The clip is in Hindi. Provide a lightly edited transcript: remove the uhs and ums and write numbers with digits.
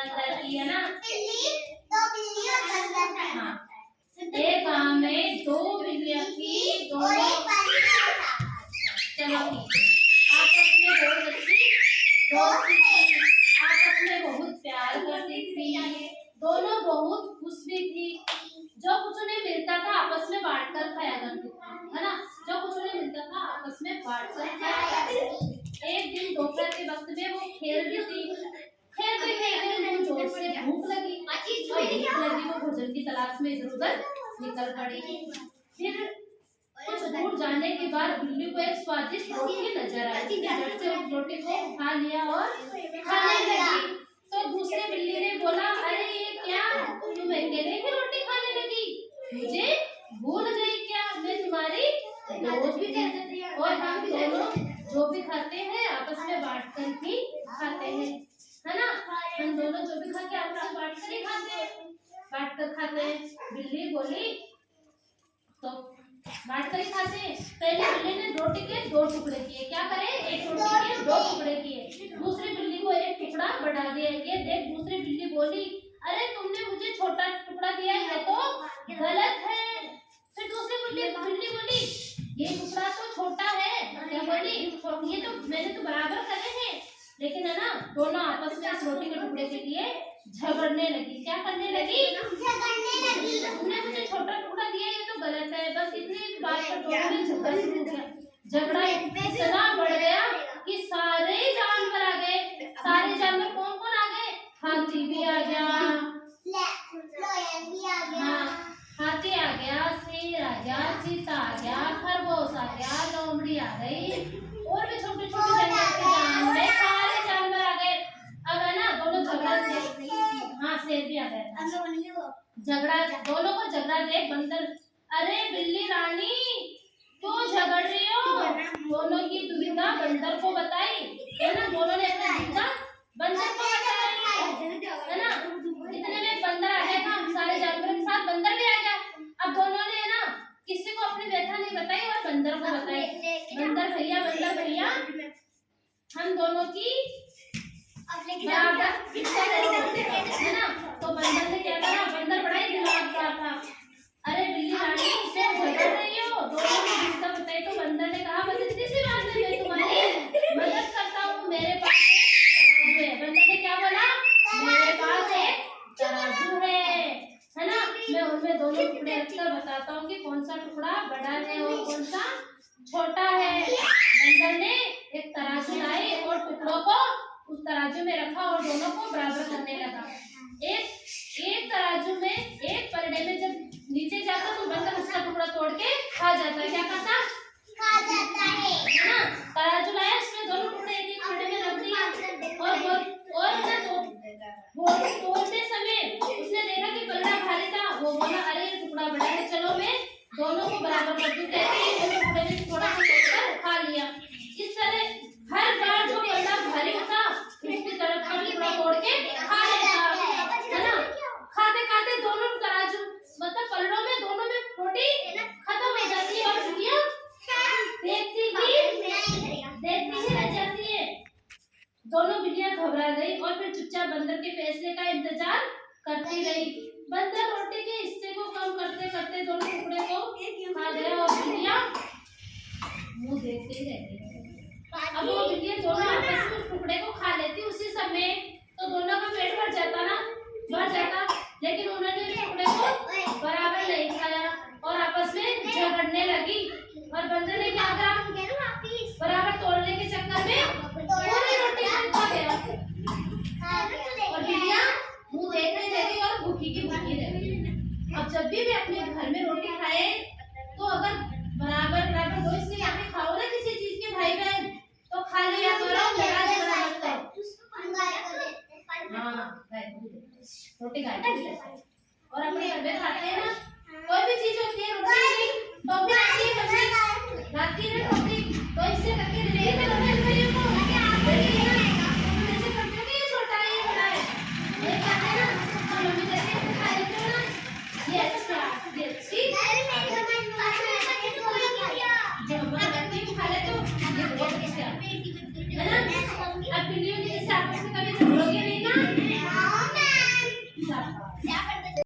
बंदर की, है ना। दो बिल्ली और बंदर था। हाँ, एक गांव में दो बिल्लियां थी, दोनों चलो आपस में बहुत अच्छी दोस्ती थी, आपस में बहुत प्यार करती थी, दोनों बहुत खुश भी थी। जो कुछ उन्हें मिलता था आपस में बांट कर खाया करती थी, है ना। जो कुछ उन्हें मिलता था आपस में बांट कर खाया करती थी। एक दिन दोपहर के वक्त में वो खेल रही थी, खेलते खेलते उनको जोर से भूख लगी, वो भोजन की तलाश में इधर उधर निकल पड़ी। फिर कुछ दूर जाने के बाद बिल्ली को एक स्वादिष्ट रोटी नजर आई, झट से उस रोटी को उठा लिया और खाने लगी। तो दूसरी बिल्ली ने बोला, अरे ये क्या, तुम अकेले ही रोटी खाने लगी, मुझे भूल गई क्या, मैं तुम्हारी दोस्त भी कहते थे, और हम दोनों जो भी खाते हैं आपस में बांट कर ही खाते हैं, है ना। हम दोनों जो भी खाते हैं आपस में बांट कर ही खाते हैं, बांट कर खाते हैं। बिल्ली बोली, तो बांट कर ही खाते हैं। पहले बिल्ली ने रोटी के दो टुकड़े किए, क्या करे, एक रोटी के दो टुकड़े किए। दूसरी बिल्ली को एक टुकड़ा बढ़ा दिया। ये देख दूसरी बिल्ली बोली, अरे तुमने मुझे छोटा टुकड़ा दिया, ये तो गलत है। फिर दूसरी बिल्ली बोली, ये टुकड़ा तो छोटा है, क्या बोली, ये तो मैंने तो बराबर करे हैं। लेकिन है ना, दोनों आपस में इस रोटी के टुकड़े के लिए झगड़ने लगी। क्या करने लगी, झगड़ने लगी। तुमने मुझे छोटा टुकड़ा दिया, ये तो गलत है। बस इतनी बात पर दोनों में झगड़ा शुरू हो गया। झगड़ा इतना बढ़ गया कि सारे जानवर आ गए। सारे जानवर कौन कौन आ गए, हाथी भी आ गया, हाँ हाथी आ गया, शेर आ गया, चीता आ गया, खरगोश आ गया, लोमड़ी आ गई, और भी छोटे छोटे जानवर, सारे जानवर आ गए। अब है ना, दोनों झगड़ा से, हाँ शेर भी आ गया। झगड़ा, दोनों को झगड़ा देख बंदर, अरे बिल्ली रानी क्यों झगड़ रही हो, दोनों की दुविधा बंदर को बताई, है ना। दोनों ने अपनी दुविधा बंदर को बताई, है ना। इतने में बंदर आ गया था, सारे जानवरों के साथ बंदर भी आ गया। अब दोनों ने, है ना, किसी को अपनी व्यथा नहीं बताई और बंदर को बताई, बंदर भैया हम दोनों की बराबर इच्छा है ना। तो बंदर ने क्या करा, बंदर बड़ा ही दिमाग का था, अरे बिल्ली रानी उससे झगड़ रही हो, दोनों की दुविधा बताई। तो बंदर ने कहा, बस इतनी सी बात है, मैं तुम्हारी मदद करता हूँ, मेरे पास एक तराजू है। बंदर ने क्या बोला, मेरे पास एक तराजू है ना, मैं उनमें दोनों टुकड़े रखकर बताता हूँ कि कौन सा टुकड़ा बड़ा है और कौन सा छोटा है। बंदर ने एक तराजू लाई और टुकड़ों को उस तराजू में रखा और दोनों को बराबर करने लगा। एक तराजू में, एक परडे में जब नीचे जाता तो बंदर उसका टुकड़ा तोड़ के खा जाता है, क्या करता, खा जाता है ना। तराजू लाया, उसमें दोनों टुकड़े एक एक परडे में रख दिया और ना वो तोड़ते समय उसने देखा कि पलड़ा भारी था। वो बोला, अरे ये टुकड़ा बड़ा है, चलो मैं दोनों को बराबर कर दूं। कहते टुकड़े में थोड़ा सा तोड़कर खा लिया। इस तरह हर बार जो पलड़ा भारी होता उसकी तरफ का टुकड़ा तोड़ के खा लेता, है ना। खाते खाते दोनों तराजू, मतलब पलड़ों में, दोनों में रोटी खत्म हो जाती है और बिल्लियां देखती ही रह जाती है। दोनों बिल्लियां घबरा गई और फिर चुपचाप बंदर के फैसले का इंतजार करती रही। बंदर रोटी के हिस्से को कम करते करते दोनों टुकड़े को खा गया और बिल्लियां मुंह देखते ही रह गई। अब वो बिल्लियां दोनों आपस में उस टुकड़े को खा लेती उसी समय, तो दोनों का पेट भर जाता ना, भर जाता। लेकिन उन्होंने उस टुकड़े को बराबर नहीं खाया और आपस में झगड़ने लगी। और बंदर ने क्या करा, बराबर तोड़ने के चक्कर में पूरी रोटी खा गया और बिल्लियां मुंह देखने लगी और भूखी की भूखी रह गई। अब जब भी वे अपने घर में रोटी खाए तो अगर बराबर बराबर दो हिस्से आके खाओ ना किसी चीज के भाई बहन, तो खा लिया करो, लड़ा झगड़ा मत करो। हाँ रोटी खाए और अपने घर में खाते हैं ना, कोई भी चीज होती है रोटी तो भी आती है लाती है रोटी, तो इससे करके ले के दोनों भाइयों को जैसे करते हो कि ये छोटा है ये बड़ा है, ये कहते हैं ना, तो मम्मी कहती है खा लेते हो ना, ये अच्छा ये अच्छी जो हमारा बच्चे खा लेते हो ये बहुत अच्छा है ना। अब बिल्लियों के जैसे आपस में कभी झगड़ोगे नहीं ना, क्या